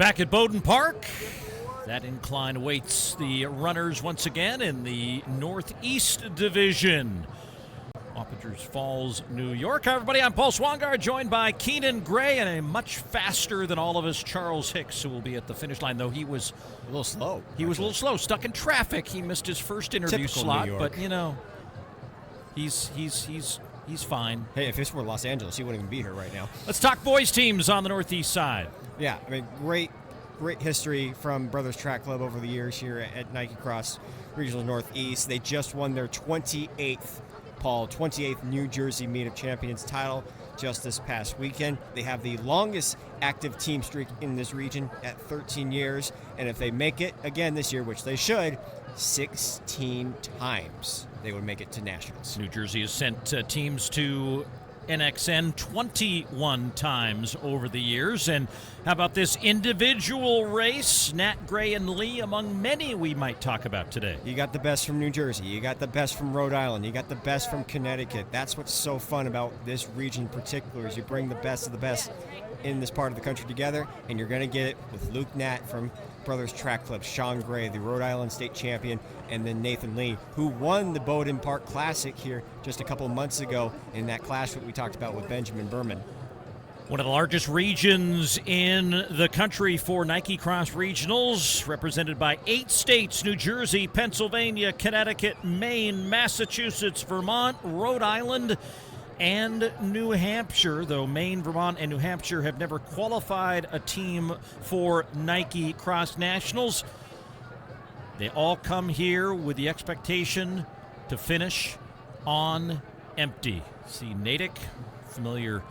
Back at Bowden Park, that incline awaits the runners once again in the Northeast Division. Wappingers Falls, New York. Hi, everybody. I'm Paul Swangard, joined by Keenan Gray, and a much faster than all of us Charles Hicks, who will be at the finish line, though he was a little slow. He was a little slow, stuck in traffic. He missed his first interview Typical slot, New York. but you know, he's fine. Hey, if this were Los Angeles, he wouldn't even be here right now. Let's talk boys teams on the Northeast side. Yeah, I mean, great history from Brothers Track Club over the years here at Nike Cross Regional Northeast. They just won their 28th New Jersey Meet of Champions title just this past weekend. They have the longest active team streak in this region at 13 years, and if they make it again this year, which they should, 16 times they would make it to nationals. New Jersey has sent teams to NXN 21 times over the years. And how about this individual race? Nat, Gray, and Lee among many we might talk about today. You got the best from New Jersey. You got the best from Rhode Island. You got the best from Connecticut. That's what's so fun about this region in particular, is you bring the best of the best in this part of the country together, and you're going to get it with Luke Nat from Brothers Track Club, Sean Gray, the Rhode Island state champion, and then Nathan Lee, who won the Bowden Park Classic here just a couple of months ago in that clash that we talked about with Benjamin Berman. One of the largest regions in the country for Nike Cross Regionals, represented by 8 states: New Jersey, Pennsylvania, Connecticut, Maine, Massachusetts, Vermont, Rhode Island, and New Hampshire, though Maine, Vermont, and New Hampshire have never qualified a team for Nike Cross Nationals. They all come here with the expectation to finish on empty. See Natick, familiar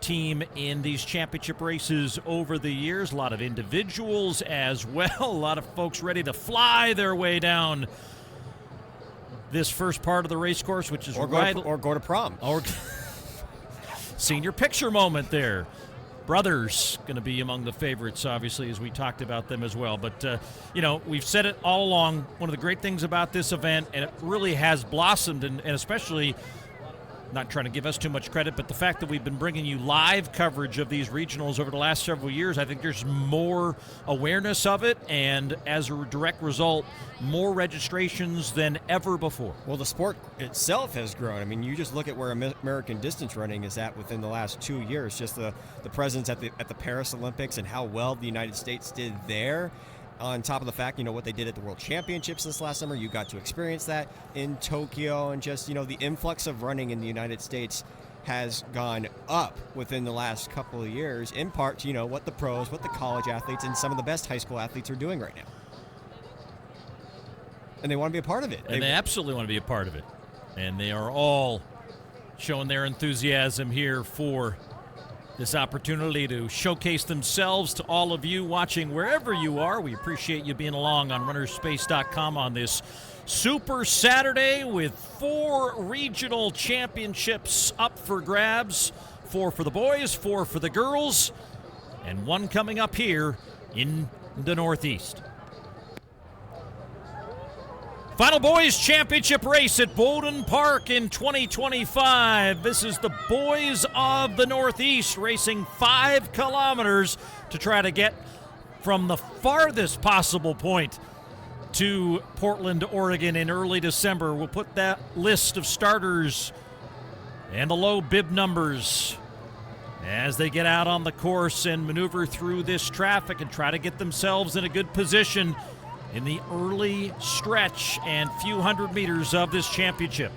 team in these championship races over the years. A lot of individuals as well. A lot of folks ready to fly their way down this first part of the race course, which is or go to prom. Or senior picture moment there. Brothers going to be among the favorites, obviously, as we talked about them as well. But, we've said it all along. One of the great things about this event, and it really has blossomed, and especially, not trying to give us too much credit, but the fact that we've been bringing you live coverage of these regionals over the last several years, I think there's more awareness of it, and as a direct result, more registrations than ever before. Well, the sport itself has grown. I mean, you just look at where American distance running is at within the last 2 years, just the presence at the Paris Olympics and how well the United States did there. On top of the fact, what they did at the World Championships this last summer, you got to experience that in Tokyo, and just, the influx of running in the United States has gone up within the last couple of years, in part to, what the pros, what the college athletes, and some of the best high school athletes are doing right now. And they want to be a part of it. And they absolutely want to be a part of it. And they are all showing their enthusiasm here for this opportunity to showcase themselves to all of you watching wherever you are. We appreciate you being along on runnerspace.com on this Super Saturday with 4 regional championships up for grabs. 4 for the boys, 4 for the girls, and 1 coming up here in the Northeast. Final boys championship race at Bowden Park in 2025. This is the boys of the Northeast racing 5 kilometers to try to get from the farthest possible point to Portland, Oregon in early December. We'll put that list of starters and the low bib numbers as they get out on the course and maneuver through this traffic and try to get themselves in a good position in the early stretch and few hundred meters of this championship.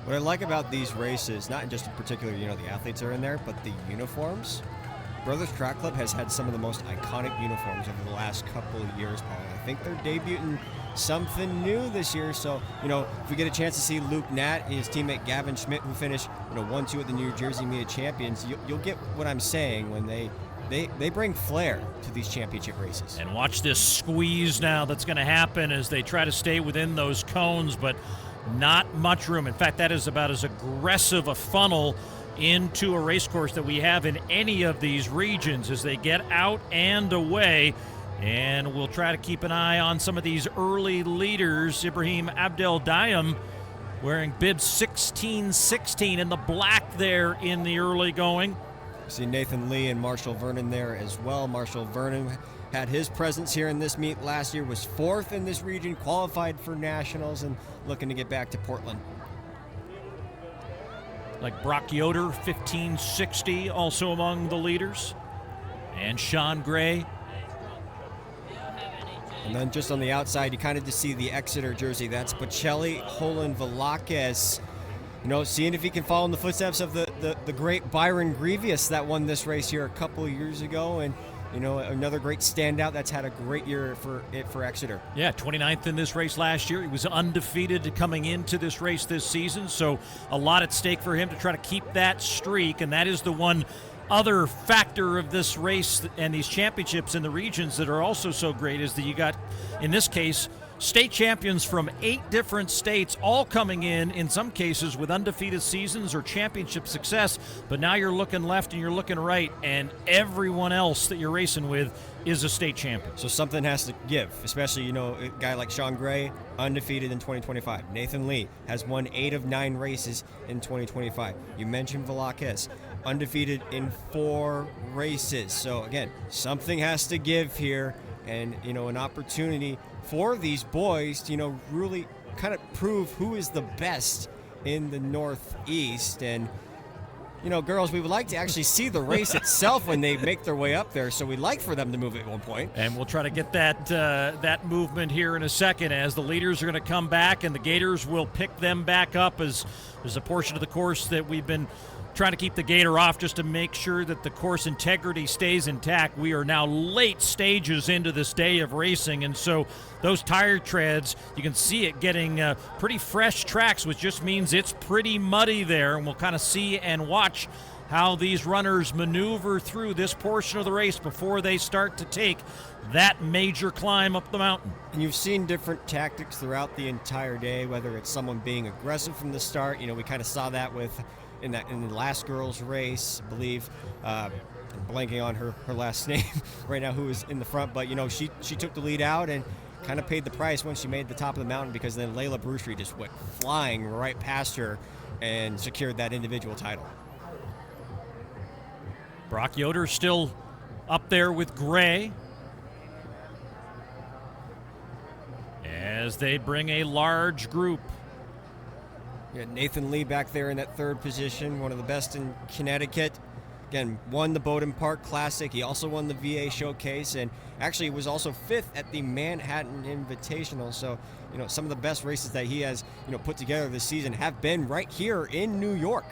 What I like about these races, not just in particular, the athletes are in there, but the uniforms. Brothers Track Club has had some of the most iconic uniforms over the last couple of years, Paul. I think they're debuting something new this year. So, if we get a chance to see Luke Nat and his teammate Gavin Schmidt, who finished, 1-2 at the New Jersey Meet of Champions, you'll get what I'm saying when they bring flair to these championship races. And watch this squeeze now that's going to happen as they try to stay within those cones, but not much room. In fact, that is about as aggressive a funnel into a race course that we have in any of these regions as they get out and away. And we'll try to keep an eye on some of these early leaders. Ibrahim Abdel Dayem wearing bib 16-16 in the black there in the early going. See Nathan Lee and Marshall Vernon there as well. Marshall Vernon had his presence here in this meet last year, was 4th in this region, qualified for nationals, and looking to get back to Portland. Like Brock Yoder, 1560, also among the leaders. And Sean Gray. And then just on the outside, you kind of just see the Exeter jersey. That's Bocelli, Holland, Velazquez. You know, seeing if he can follow in the footsteps of the great Byron Grievous that won this race here a couple of years ago. And, you know, another great standout that's had a great year for Exeter. Yeah, 29th in this race last year. He was undefeated coming into this race this season, so a lot at stake for him to try to keep that streak, and that is the one other factor of this race and these championships in the regions that are also so great is that you got, in this case, state champions from 8 different states all coming in some cases with undefeated seasons or championship success, but now you're looking left and you're looking right, and everyone else that you're racing with is a state champion. So something has to give, especially, you know, a guy like Sean Gray, undefeated in 2025. Nathan Lee has won 8 of 9 races in 2025. You mentioned Velazquez, undefeated in 4 races. So again, something has to give here, and, you know, an opportunity for these boys to, you know, really kind of prove who is the best in the Northeast. And, you know, girls, we would like to actually see the race itself when they make their way up there, so we'd like for them to move at one point. And we'll try to get that movement here in a second as the leaders are going to come back and the Gators will pick them back up, as there's a portion of the course that we've been trying to keep the Gator off just to make sure that the course integrity stays intact. We are now late stages into this day of racing, and so those tire treads, you can see it getting pretty fresh tracks, which just means it's pretty muddy there, and we'll kind of see and watch how these runners maneuver through this portion of the race before they start to take that major climb up the mountain. And you've seen different tactics throughout the entire day, whether it's someone being aggressive from the start. You know, we kind of saw that in the last girls race, I believe. I'm blanking on her last name right now, who was in the front, but, you know, she took the lead out and kind of paid the price when she made the top of the mountain, because then Layla Brushery just went flying right past her and secured that individual title. Brock Yoder still up there with Gray as they bring a large group. You got Nathan Lee back there in that 3rd position, one of the best in Connecticut. Again, won the Bowdoin Park Classic. He also won the VA Showcase, and actually was also 5th at the Manhattan Invitational. So, you know, some of the best races that he has, you know, put together this season have been right here in New York.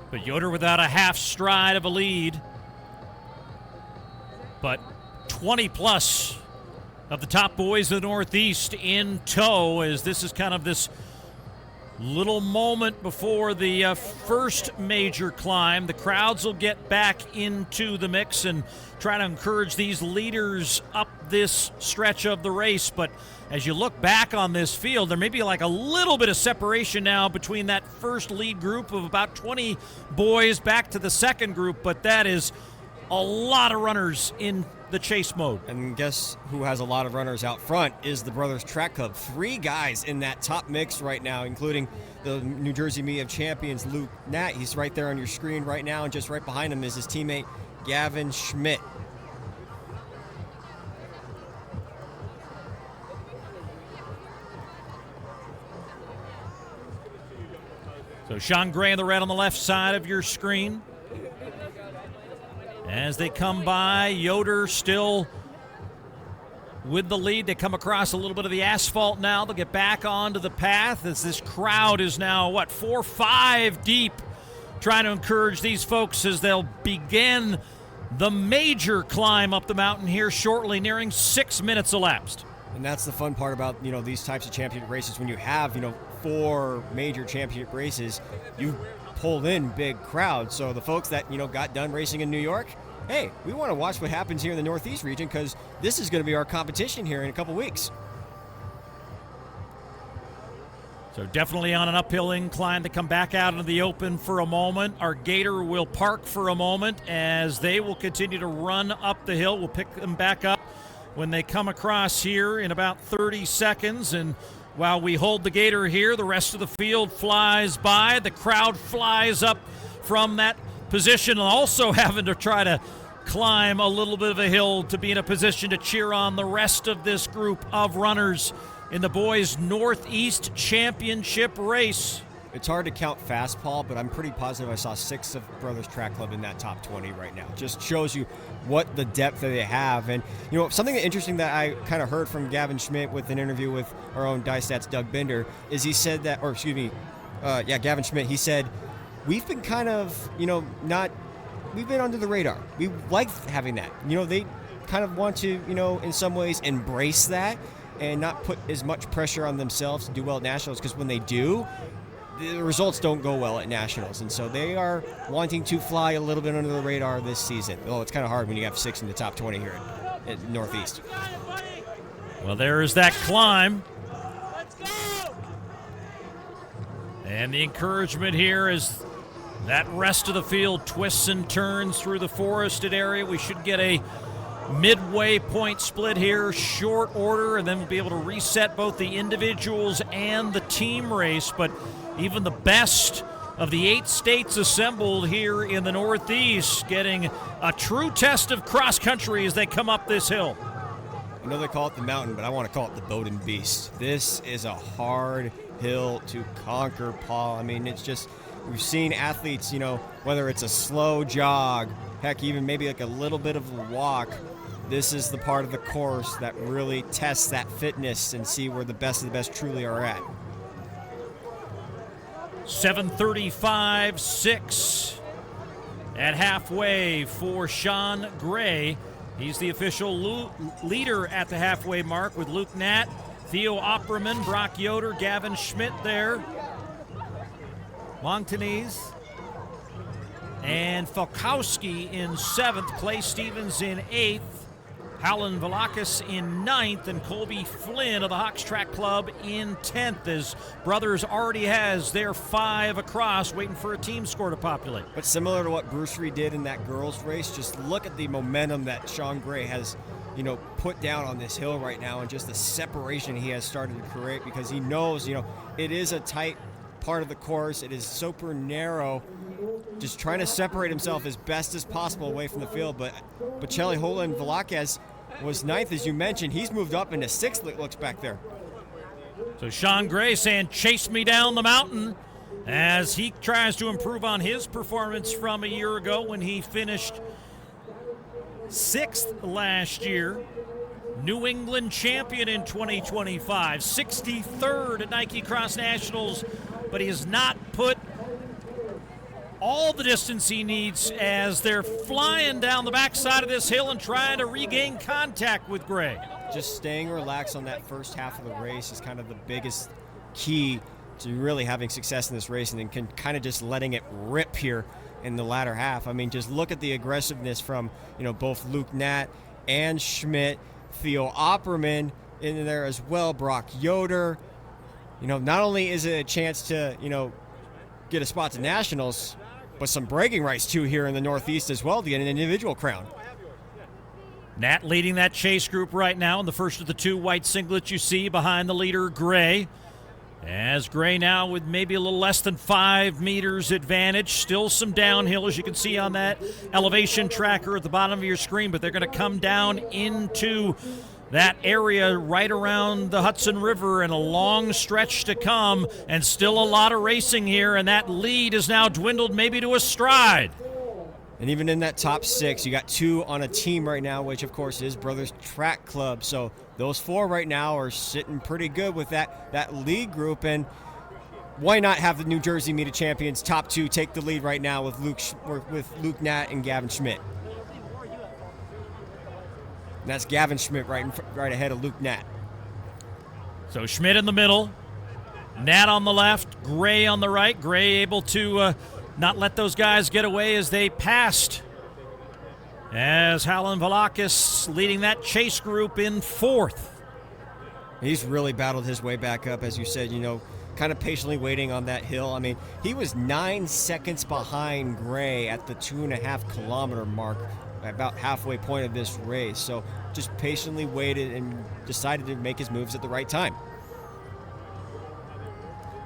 But Yoder without a half stride of a lead. But 20 plus of the top boys of the Northeast in tow, as this is kind of this little moment before the first major climb. The crowds will get back into the mix and try to encourage these leaders up this stretch of the race. But as you look back on this field, there may be like a little bit of separation now between that first lead group of about 20 boys back to the second group, but that is a lot of runners in the chase mode. And guess who has a lot of runners out front is the Brothers Track Club. 3 guys in that top mix right now, including the New Jersey Meet of Champions, Luke Nat. He's right there on your screen right now, and just right behind him is his teammate, Gavin Schmidt. So Sean Gray in the red on the left side of your screen. As they come by, Yoder still with the lead. They come across a little bit of the asphalt now. They'll get back onto the path as this crowd is now, 4-5 deep, trying to encourage these folks as they'll begin the major climb up the mountain here shortly, nearing 6 minutes elapsed. And that's the fun part about, you know, these types of championship races. When you have, you know, 4 major championship races, you pull in big crowds. So the folks that, you know, got done racing in New York, hey, we want to watch what happens here in the Northeast region, because this is going to be our competition here in a couple weeks. So definitely on an uphill incline to come back out into the open for a moment. Our Gator will park for a moment as they will continue to run up the hill. We'll pick them back up when they come across here in about 30 seconds, and while we hold the gator here, the rest of the field flies by. The crowd flies up from that position, also having to try to climb a little bit of a hill to be in a position to cheer on the rest of this group of runners in the boys' Northeast Championship race. It's hard to count fast, Paul, but I'm pretty positive I saw 6 of Brothers Track Club in that top 20 right now. Just shows you what the depth that they have. And, you know, something interesting that I kind of heard from Gavin Schmidt with an interview with our own Dystats Doug Binder is he said that, Gavin Schmidt, he said, we've been kind of, we've been under the radar. We like having that. You know, they kind of want to, in some ways embrace that and not put as much pressure on themselves to do well at Nationals, because when they do, the results don't go well at Nationals, and so they are wanting to fly a little bit under the radar this season. Oh, it's kind of hard when you have 6 in the top 20 here at Northeast. Well, there is that climb. Let's go! And the encouragement here is that rest of the field twists and turns through the forested area. We should get a midway point split here, short order, and then we'll be able to reset both the individuals and the team race. But even the best of the 8 states assembled here in the Northeast getting a true test of cross country as they come up this hill. I know they call it the mountain, but I want to call it the Bowden Beast. This is a hard hill to conquer, Paul. I mean, it's just, we've seen athletes, whether it's a slow jog, heck, even maybe like a little bit of a walk. This is the part of the course that really tests that fitness and see where the best of the best truly are at. 7:35.6 at halfway for Sean Gray. He's the official leader at the halfway mark with Luke Nat, Theo Opperman, Brock Yoder, Gavin Schmidt there. Montanese and Falkowski in 7th, Clay Stevens in 8th, Howland Velakis in 9th, and Colby Flynn of the Hawks Track Club in 10th, as Brothers already has their 5 across, waiting for a team score to populate. But similar to what Bruce Reed did in that girls' race, just look at the momentum that Sean Gray has, put down on this hill right now, and just the separation he has started to create, because he knows, it is a tight part of the course. It is super narrow, just trying to separate himself as best as possible away from the field. But Bocelli, Holland, Velakis was 9th, as you mentioned. He's moved up into 6th, it looks back there. So Sean Gray saying, chase me down the mountain, as he tries to improve on his performance from a year ago when he finished 6th last year. New England champion in 2025, 63rd at Nike Cross Nationals, but he has not put all the distance he needs as they're flying down the backside of this hill and trying to regain contact with Gray. Just staying relaxed on that first half of the race is kind of the biggest key to really having success in this race, and then kind of just letting it rip here in the latter half. I mean, just look at the aggressiveness from, both Luke Nat and Schmidt, Theo Opperman in there as well, Brock Yoder. Not only is it a chance to, get a spot to Nationals, but some bragging rights too here in the Northeast as well to get an individual crown. Nat leading that chase group right now in the first of the 2 white singlets you see behind the leader, Gray. As Gray now with maybe a little less than 5 meters advantage. Still some downhill, as you can see on that elevation tracker at the bottom of your screen, but they're going to come down into that area right around the Hudson River, and a long stretch to come, and still a lot of racing here, and that lead is now dwindled maybe to a stride. And even in that top 6, you got 2 on a team right now, which of course is Brothers Track Club. So those 4 right now are sitting pretty good with that lead group. And why not have the New Jersey Meet of Champions top 2 take the lead right now with Luke Nat and Gavin Schmidt? And that's Gavin Schmidt right ahead of Luke Nat. So Schmidt in the middle, Nat on the left, Gray on the right. Gray able to not let those guys get away as they passed. As Howland Velakis leading that chase group in 4th. He's really battled his way back up, as you said, kind of patiently waiting on that hill. I mean, he was 9 seconds behind Gray at the 2.5 kilometer mark, about halfway point of this race. So just patiently waited and decided to make his moves at the right time.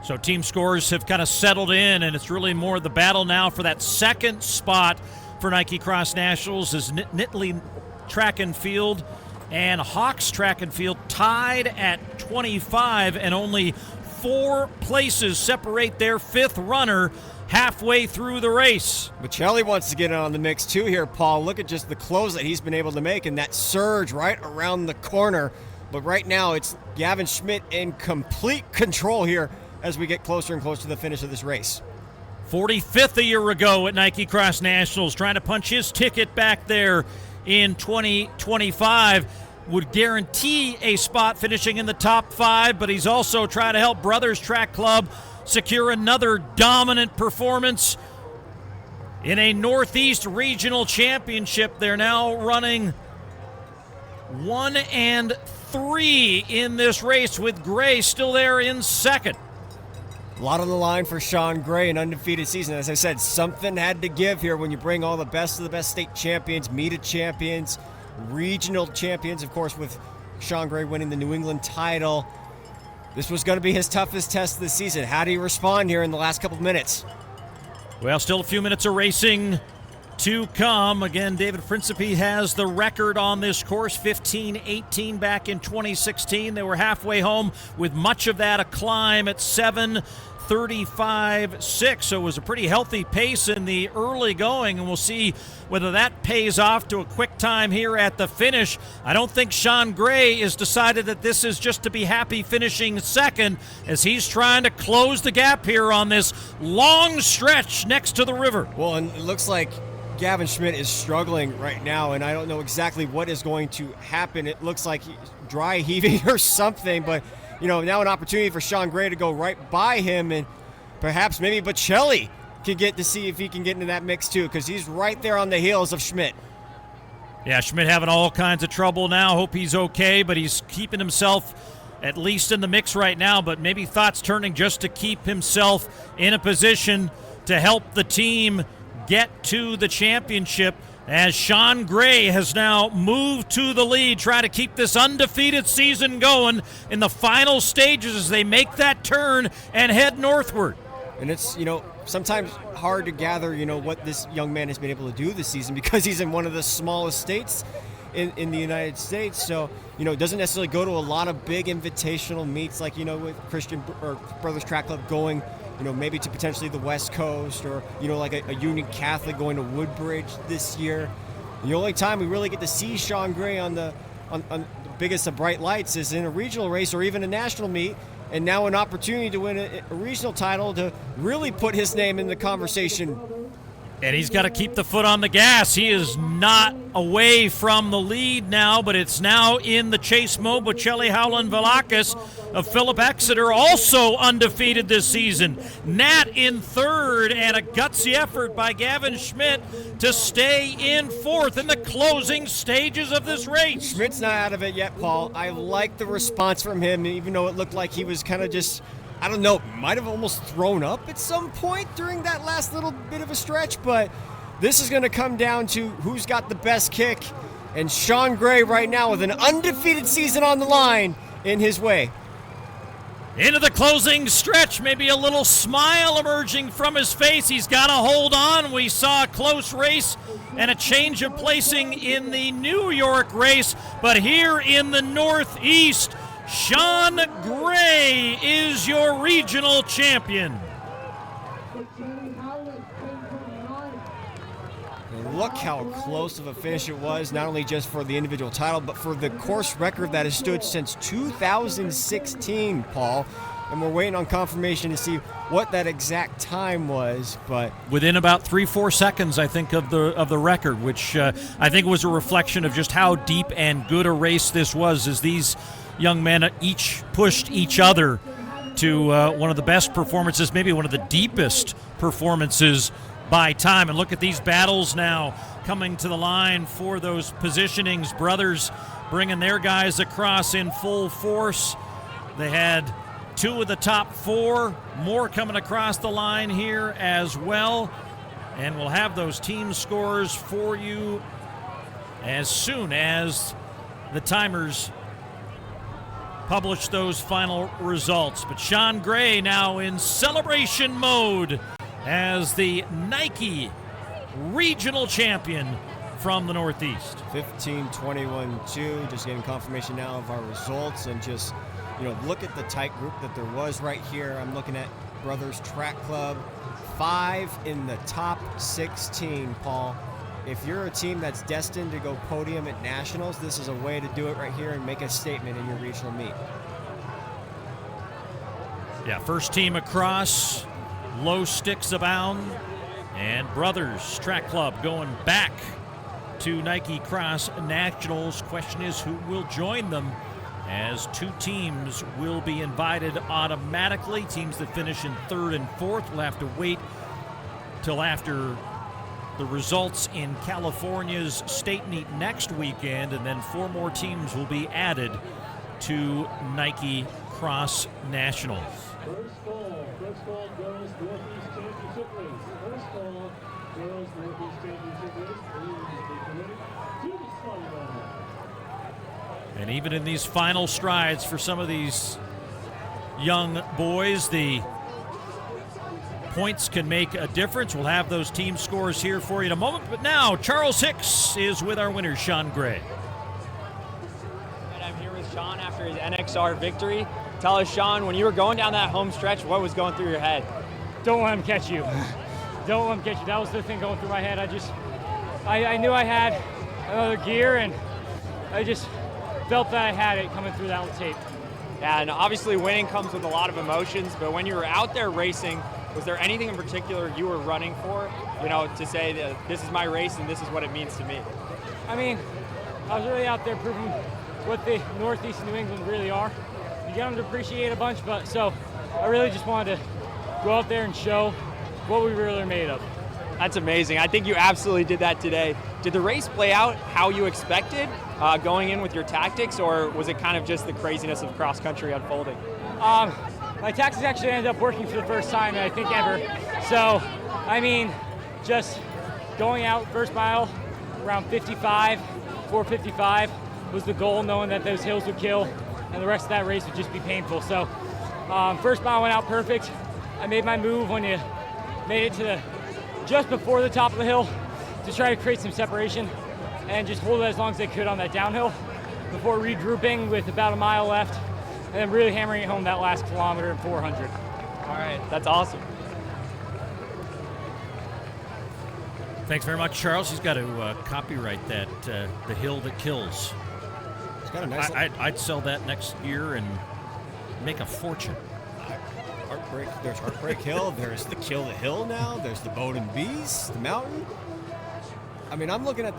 So team scores have kind of settled in, and it's really more the battle now for that second spot for Nike Cross Nationals as Nittany Track and Field and Hawks Track and Field tied at 25, and only 4 places separate their 5th runner halfway through the race. Bocelli wants to get in on the mix too here, Paul. Look at just the close that he's been able to make and that surge right around the corner. But right now it's Gavin Schmidt in complete control here as we get closer and closer to the finish of this race. 45th a year ago at Nike Cross Nationals, trying to punch his ticket back there in 2025. Would guarantee a spot finishing in the top 5, but he's also trying to help Brothers Track Club secure another dominant performance in a Northeast Regional Championship. They're now running 1 and 3 in this race, with Gray still there in second. A lot on the line for Sean Gray, an undefeated season. As I said, something had to give here when you bring all the best of the best state champions, META champions, regional champions, of course, with Sean Gray winning the New England title. This was going to be his toughest test of the season. How do you respond here in the last couple of minutes? Well, still a few minutes of racing to come. Again, David Principe has the record on this course, 15-18 back in 2016. They were halfway home with much of that a climb at 7:35.6. So it was a pretty healthy pace in the early going, and we'll see whether that pays off to a quick time here at the finish. I don't think Sean Gray has decided that this is just to be happy finishing second, as he's trying to close the gap here on this long stretch next to the river. Well, and it looks like Gavin Schmidt is struggling right now, and I don't know exactly what is going to happen. It looks like he's dry heaving or something, but now an opportunity for Sean Gray to go right by him, and perhaps maybe Bocelli can get to see if he can get into that mix too, because he's right there on the heels of Schmidt. Yeah, Schmidt having all kinds of trouble now. Hope he's okay, but he's keeping himself at least in the mix right now, but maybe thoughts turning just to keep himself in a position to help the team get to the championship, as Sean Gray has now moved to the lead, trying to keep this undefeated season going in the final stages as they make that turn and head northward. And it's, sometimes hard to gather, what this young man has been able to do this season, because he's in one of the smallest states in the United States. So, it doesn't necessarily go to a lot of big invitational meets like, with Christian or Brothers Track Club going, maybe to potentially the West Coast, or, like a Union Catholic going to Woodbridge this year. The only time we really get to see Sean Gray on the biggest of bright lights is in a regional race or even a national meet, and now an opportunity to win a regional title to really put his name in the conversation. And he's got to keep the foot on the gas. He is not away from the lead now, but it's now in the chase mode. Bocelli, Howland, Velakis of Philip Exeter, also undefeated this season. Nat in third, and a gutsy effort by Gavin Schmidt to stay in fourth in the closing stages of this race. Schmidt's not out of it yet, Paul. I like the response from him, even though it looked like he was kind of just, I don't know, might have almost thrown up at some point during that last little bit of a stretch, but this is going to come down to who's got the best kick, and Sean Gray right now with an undefeated season on the line in his way. Into the closing stretch, maybe a little smile emerging from his face. He's got to hold on. We saw a close race and a change of placing in the New York race, but here in the Northeast, Sean Gray is your regional champion. And look how close of a finish it was, not only just for the individual title, but for the course record that has stood since 2016, Paul. And we're waiting on confirmation to see what that exact time was, but within about 3-4 seconds, I think, of the record, which I think was a reflection of just how deep and good a race this was, as these young men each pushed each other to one of the best performances, maybe one of the deepest performances by time. And look at these battles now coming to the line for those positionings. Brothers bringing their guys across in full force. They had 2 of the top 4, more coming across the line here as well. And we'll have those team scores for you as soon as the timers publish those final results. But Sean Gray now in celebration mode as the Nike regional champion from the Northeast. 15-21-2, just getting confirmation now of our results, and just, look at the tight group that there was right here. I'm looking at Brothers Track Club, 5 in the top 16, Paul. If you're a team that's destined to go podium at nationals, this is a way to do it right here and make a statement in your regional meet. Yeah, first team across, low sticks abound, and Brothers Track Club going back to Nike Cross Nationals. Question is, who will join them, as 2 teams will be invited automatically. Teams that finish in 3rd and 4th will have to wait till after the results in California's state meet next weekend, and then 4 more teams will be added to Nike Cross Nationals. First call girls Northeast Championship race. First call girls Northeast Championship race. Please be committed to the starting line. And even in these final strides for some of these young boys, the points can make a difference. We'll have those team scores here for you in a moment. But now, Charles Hicks is with our winner, Sean Gray. And I'm here with Sean after his NXR victory. Tell us, Sean, when you were going down that home stretch, what was going through your head? Don't let him catch you. Don't let him catch you. That was the thing going through my head. I knew I had another gear, and I just felt that I had it coming through that tape. Yeah, and obviously winning comes with a lot of emotions, but when you were out there racing, was there anything in particular you were running for, to say that this is my race and this is what it means to me? I mean, I was really out there proving what the Northeast and New England really are. You get them to appreciate a bunch, but so I really just wanted to go out there and show what we really are made of. That's amazing. I think you absolutely did that today. Did the race play out how you expected going in with your tactics, or was it kind of just the craziness of cross country unfolding? My tactics actually ended up working for the first time, I think, ever. So, I mean, just going out first mile around 4:55 was the goal, knowing that those hills would kill and the rest of that race would just be painful. So, first mile went out perfect. I made my move when you made it to just before the top of the hill to try to create some separation and just hold it as long as they could on that downhill before regrouping with about a mile left, and then really hammering it home that last kilometer and 400. All right, that's awesome. Thanks very much, Charles. He's got to copyright that, The Hill That Kills. It's got a nice I'd sell that next year and make a fortune. There's Heartbreak Hill, there's the Kill the Hill now, there's the Bowden Beast, the mountain. I mean, I'm looking at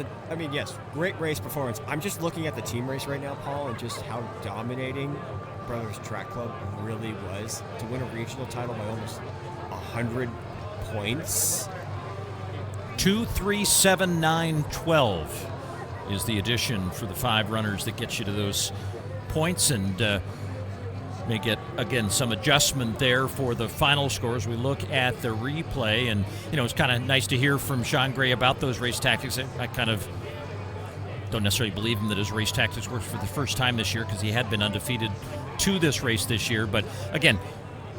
yes, great race performance. I'm just looking at the team race right now, Paul, and just how dominating Brothers Track Club really was to win a regional title by almost 100 points. 2-3-7-9-12 is the addition for the 5 runners that gets you to those points, and may get, again, some adjustment there for the final scores. We look at the replay, and, it's kind of nice to hear from Sean Gray about those race tactics. I kind of don't necessarily believe him that his race tactics worked for the first time this year, because he had been undefeated to this race this year. But, again,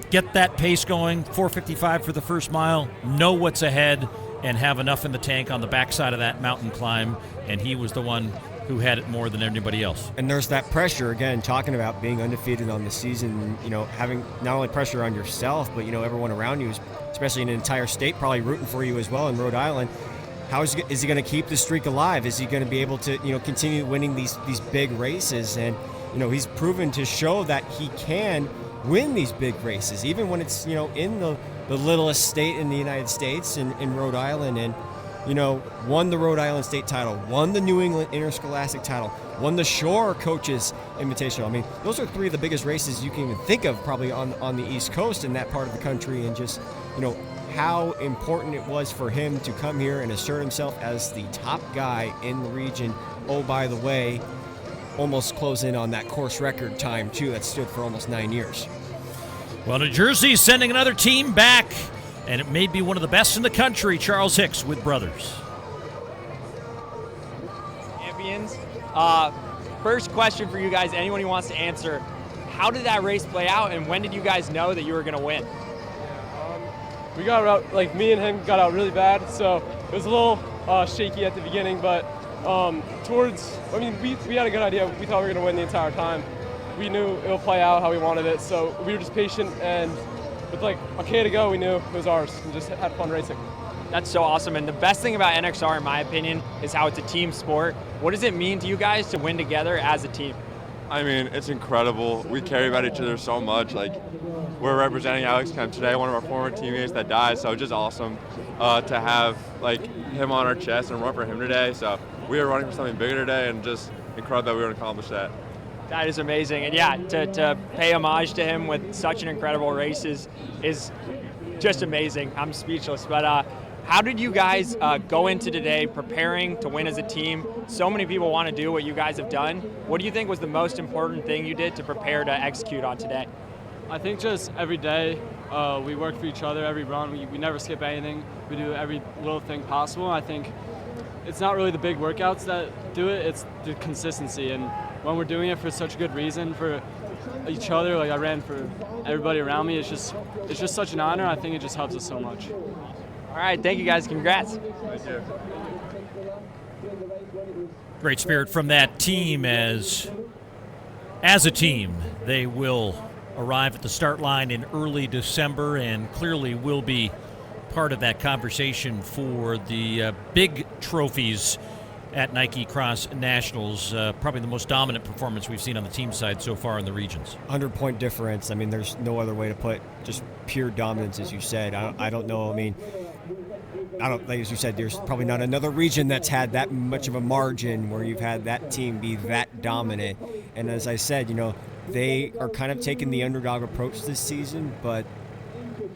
get that pace going, 4:55 for the first mile, know what's ahead, and have enough in the tank on the backside of that mountain climb, and he was the one who had it more than anybody else. And there's that pressure, again, talking about being undefeated on the season, having not only pressure on yourself, but, everyone around you, especially in an entire state, probably rooting for you as well in Rhode Island. How is he going to keep the streak alive? Is he going to be able to, continue winning these big races? And, he's proven to show that he can win these big races, even when it's, in the littlest state in the United States, in Rhode Island, and won the Rhode Island State title, won the New England Interscholastic title, won the Shore Coaches Invitational. I mean, those are 3 of the biggest races you can even think of probably on the East Coast in that part of the country, and just, how important it was for him to come here and assert himself as the top guy in the region. Oh, by the way, almost close in on that course record time, too, that stood for almost 9 years. Well, New Jersey's sending another team back, and it may be one of the best in the country. Charles Hicks with Brothers. Champions. First question for you guys, anyone who wants to answer. how did that race play out, and when did you guys know that you were going to win? We got out, like me and him got out really bad, so it was a little shaky at the beginning, but we had a good idea. We thought we were going to win the entire time. We knew it would play out how we wanted it, so we were just patient, and with like a K to go, we knew it was ours, and just had fun racing. That's so awesome, and the best thing about NXR, in my opinion, is how it's a team sport. What does it mean to you guys to win together as a team? I mean, it's incredible. We care about each other so much. Like, we're representing Alex Kemp today, one of our former teammates that died, so it's just awesome to have like him on our chest and run for him today. So we are running for something bigger today, and just incredible that we were able to accomplish that. That is amazing, and yeah, to pay homage to him with such an incredible race is just amazing. I'm speechless, but how did you guys go into today preparing to win as a team? So many people want to do what you guys have done. What do you think was the most important thing you did to prepare to execute on today? I think just every day we work for each other, every run. We never skip anything. We do every little thing possible. I think it's not really the big workouts that do it, it's the consistency. And when we're doing it for such a good reason, for each other, like I ran for everybody around me, it's just such an honor. I think it just helps us so much. All right, thank you guys. Congrats. Thank you. Great spirit from that team as a team. They will arrive at the start line in early December and clearly will be part of that conversation for the big trophies at Nike Cross Nationals. Probably the most dominant performance we've seen on the team side so far in the regions. 100-point difference. I mean, there's no other way to put just pure dominance, as you said. I don't know. I mean, like as you said, there's probably not another region that's had that much of a margin where you've had that team be that dominant. And as I said, they are kind of taking the underdog approach this season, but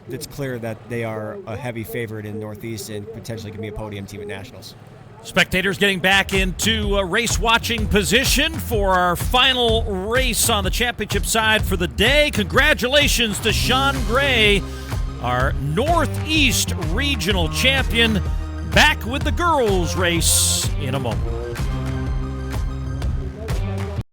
it's clear that they are a heavy favorite in Northeast and potentially can be a podium team at Nationals. Spectators getting back into a race watching position for our final race on the championship side for the day. Congratulations to Sean Gray, our Northeast Regional Champion. Back with the girls race in a moment.